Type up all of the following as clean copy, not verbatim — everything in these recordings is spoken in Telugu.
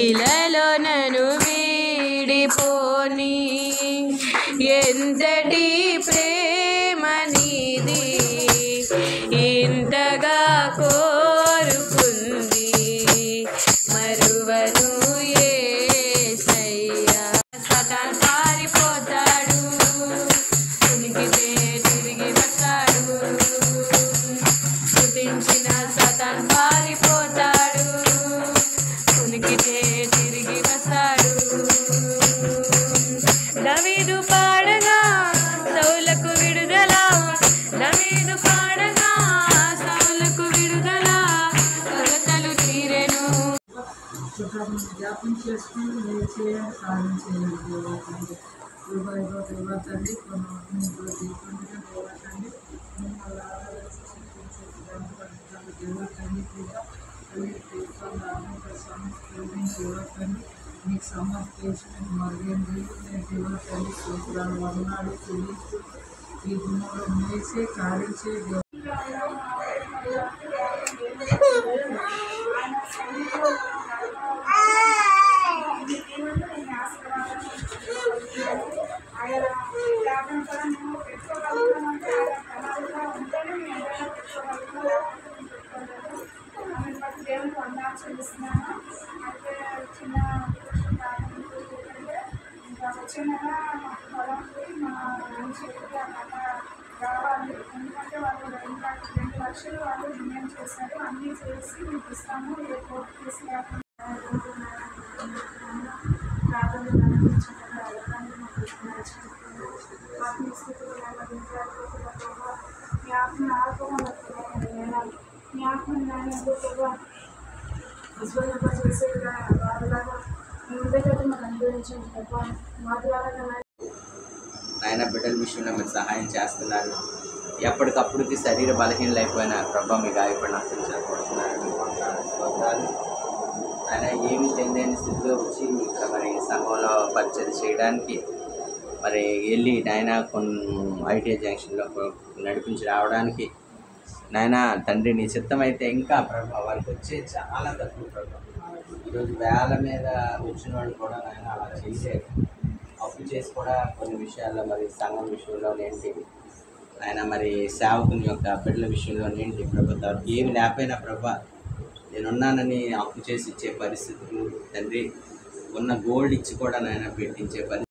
ఇలలో నన్ను వీడిపోని ఎంతటి ప్రేమ నీది ఇంతగా కోరుకుంది మరువను యేసయ్యా సతాన్ పారిపోతాడు ఉనికితే తిరిగి వస్తాడు స్తుతించిన సతాన్ పారిపోతాడు ఉనికితే తిరిగి వస్తాడు దావీదు పాడగా సౌలకు విడుదల దావీదు పాడగా సౌలకు విడుదల కొరతలు తీరెను జ్ఞాపకం చేసుకుని మీరు చేయండి సాధన చేయండి దేవతండి రూపాయిలో దేవతండి కొన్ని దీపంగా దేవతండి మిమ్మల్ని ఆరాధించే దేవతండి కూడా దేవతండి మీకు సమర్పించిన మరిగేం నేను దేవతండి సూత్రాలు వదనాలు చెల్లిస్తూ ఈ గుణంలో మేసే కాడించే దేవునికి వందనాలు చెల్లిస్తున్నాను. అయితే చిన్న ఇంకా వచ్చే నెల మా పొలంకి మా చేతికి అక్కడ రావాలి. ఎందుకంటే వాళ్ళు 2 లక్షలు వాళ్ళు డిమాండ్ చేశారు. అన్నీ చేసి మీకు ఇస్తాము ఏ కోర్టు కేసు లేకుండా ప్రార్థనలు నడిపించకుండా వెళ్ళడానికి మాకు ఆత్మీయ స్థితిలో జ్ఞాపకం ఆల్కహాల్ జ్ఞాపకం ఎక్కువగా విశ్వజప చేసే వాళ్ళలాగా ముందుగా మనం అనుభవించండి తప్ప మా ద్వారా నాయన బిడ్డల విషయంలో మీరు సహాయం చేస్తున్నారు. ఎప్పటికప్పుడుకి శరీర బలహీనలు అయిపోయిన ప్రభావ మీ గాయపడిన ఆశించబడుతున్నారు. ఆయన ఏమీ తెలియని స్థితిలో వచ్చి ఇక్కడ మరి సంఘంలో పరిచయం చేయడానికి మరి వెళ్ళి నాయన కొన్ని ఐటీఐ జంక్షన్లో నడిపించి రావడానికి నాయన తండ్రి నీ చిత్తమైతే ఇంకా ప్రభావ వాళ్ళకి వచ్చే చాలా తక్కువ ప్రభావం. ఈరోజు వేల మీద వచ్చిన వాళ్ళు కూడా నాయన అలా చేయలేదు. అప్పు చేసి కూడా కొన్ని విషయాల్లో మరి సంఘం విషయంలో ఏంటి ఆయన మరి సేవకుని యొక్క బిడ్డల విషయంలో ఏంటి ప్రభుత్వం ఏమి లేకపోయినా ప్రభా నేనున్నానని అప్పు చేసి ఇచ్చే పరిస్థితులు తండ్రి ఉన్న గోల్డ్ ఇచ్చి కూడా నాయన పెట్టించే పరిస్థితి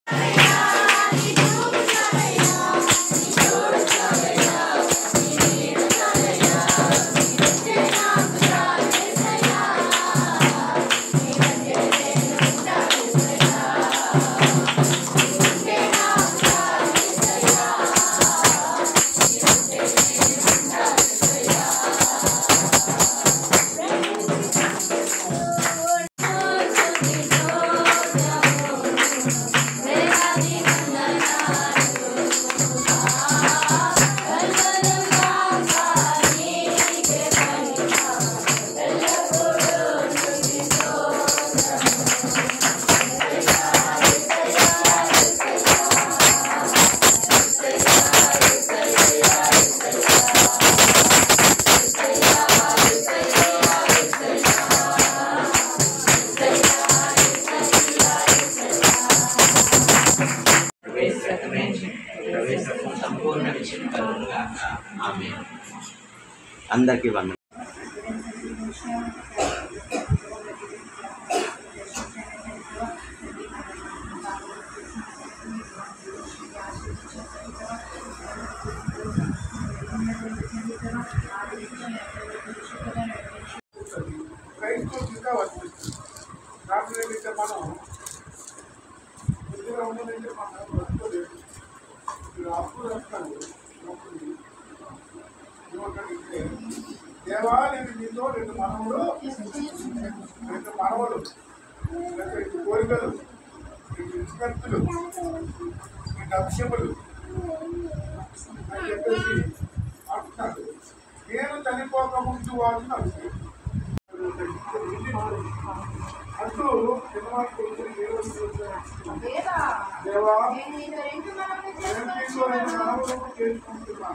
అందరికీ వందనాలు. క్రైస్తవులుగా వర్తిస్తుంది. కాబట్టి ఏంటంటే మనం కొద్దిగా ఉన్నదంటే మనం బ్రతుకోలేదు. అప్పుడు వస్తాను దేవా నేను నీతో రెండు మనవలు రెండు కోరికలు రెండు విజ్ఞప్తులు రెండు అక్షములు అని చెప్పేసి అంటున్నాడు. నేను చనిపోక ముందు వాళ్ళు అంటూ దేవా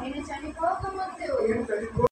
నేను చనిపోక ముందు